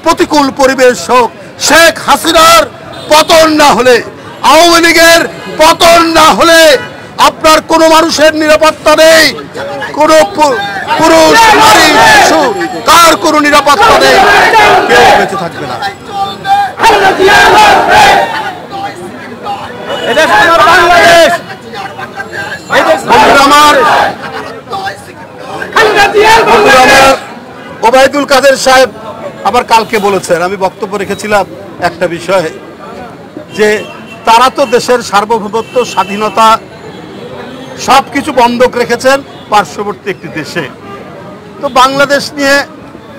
প্রতিকূল পরিবেশ হোক, শেখ হাসিনার পতন না হলে, আওয়ামী লীগের পতন না হলে আপনার কোনো মানুষের নিরাপত্তা নেই, কোনো পুরুষ নারী শিশু কার কোনো নিরাপত্তা নেই, কেউ বেঁচে থাকবে না। ওবায়দুল কাদের সাহেব আবার কালকে বলেছেন, আমি বক্তব্য রেখেছিলাম একটা বিষয়ে, যে তারা তো দেশের সার্বভৌমত্ব, স্বাধীনতা সবকিছু বন্ধক রেখেছেন পার্শ্ববর্তী একটি দেশে। তো বাংলাদেশ নিয়ে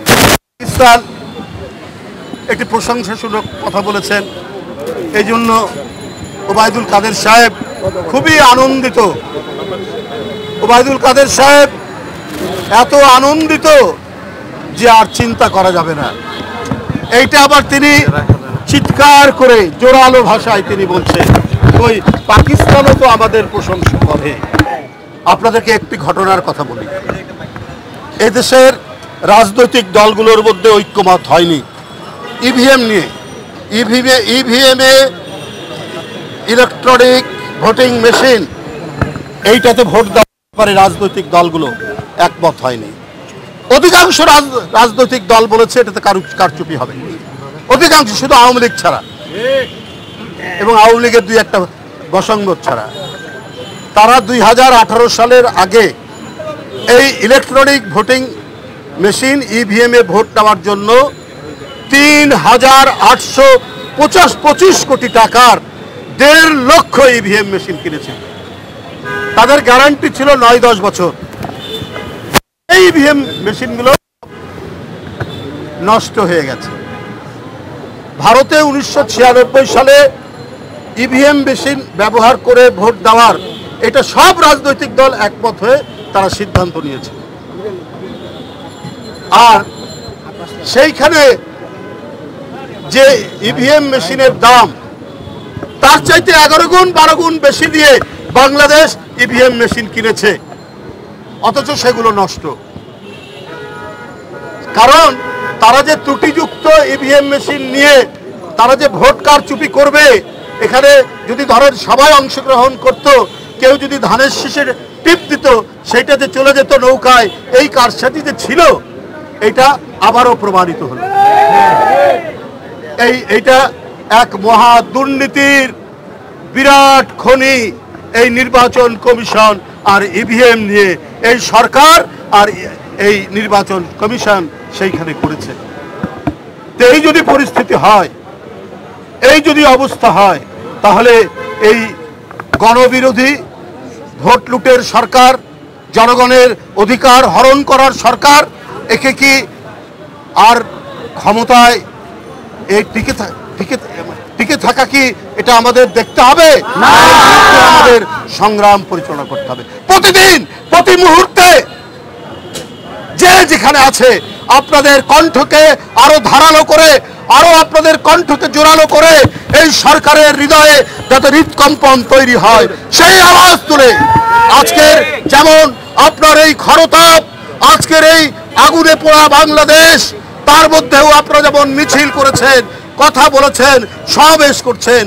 পাকিস্তান একটি প্রশংসাসূচক কথা বলেছেন, এই জন্য ওবায়দুল কাদের সাহেব খুবই আনন্দিত। ওবায়দুল কাদের সাহেব এত আনন্দিত যে আর চিন্তা করা যাবে না। এইটা আবার তিনি চিৎকার করে জোরালো ভাষায় তিনি বলছেন, ওই পাকিস্তানও তো আমাদের প্রশংসা করে। আপনাদেরকে একটি ঘটনার কথা বলি। এদেশের রাজনৈতিক দলগুলোর মধ্যে ঐক্যমত হয়নি ইভিএম নিয়ে। ইভিএমে ইলেকট্রনিক ভোটিং মেশিন, এইটাতে ভোট দেওয়ার ব্যাপারে রাজনৈতিক দলগুলো একমত হয়নি। অধিকাংশ রাজনৈতিক দল বলেছে এটাতে কারচুপি হবে, অধিকাংশ, শুধু আওয়ামী লীগ ছাড়া এবং আওয়ামী লীগের দুই একটা বসংগত ছাড়া। তারা 2018 সালের আগে এই ইলেকট্রনিক ভোটিং মেশিন ইভিএমে ভোট নেওয়ার জন্য 3,825 কোটি টাকার 1.5 লক্ষ ইভিএম মেশিন কিনেছে। তাদের গ্যারান্টি ছিল 9-10 বছর। এই ইভিএম মেশিনগুলো নষ্ট হয়ে গেছে। ভারতে 1996 সালে ইভিএম মেশিন ব্যবহার করে ভোট দেওয়ার, এটা সব রাজনৈতিক দল একমত হয়ে তারা সিদ্ধান্ত নিয়েছে। আর সেইখানে যে ইভিএম মেশিনের দাম, তার চাইতে 11 গুণ 12 গুণ বেশি দিয়ে বাংলাদেশ ইভিএম মেশিন কিনেছে, অথচ সেগুলো নষ্ট। কারণ তারা যে ত্রুটিযুক্ত ইভিএম মেশিন নিয়ে তারা যে ভোট কারচুপি করবে, এখানে যদি ধরেন সবাই অংশগ্রহণ করত, কেউ যদি ধানের শীষের টিপ দিত, সেইটা যে চলে যেত নৌকায়, এই কারসাজি যে ছিল, এটা আবারও প্রমাণিত হলো। এইটা এক মহা দুর্নীতির বিরাট খনি। এই নির্বাচন কমিশন আর ইভিএম নিয়ে এই সরকার আর এই নির্বাচন কমিশন সেইখানে করেছে। তো এই যদি পরিস্থিতি হয়, এই যদি অবস্থা হয়, তাহলে এই গণবিরোধী, ভোট লুটের সরকার, জনগণের অধিকার হরণ করার সরকার, একে কি আর ক্ষমতায় এই টিকে থাকা কি এটা আমাদের দেখতে হবে না? আমাদের সংগ্রাম পরিচালনা করতে হবে। প্রতিদিন, প্রতি মুহূর্তে যে যেখানে আছে আপনাদের কণ্ঠকে আরো ধারালো করে, আরো আপনাদের কণ্ঠকে জোরালো করে এই সরকারের হৃদয়ে যাতে হৃদকম্পন তৈরি হয়, সেই আওয়াজ তুলে আজকের যেমন আপনার এই খরতাপ, আজকের এই আগুনে পোড়া বাংলাদেশ, তার মধ্যেও আপনারা যেমন মিছিল করেছেন, কথা বলেছেন, সমাবেশ করছেন,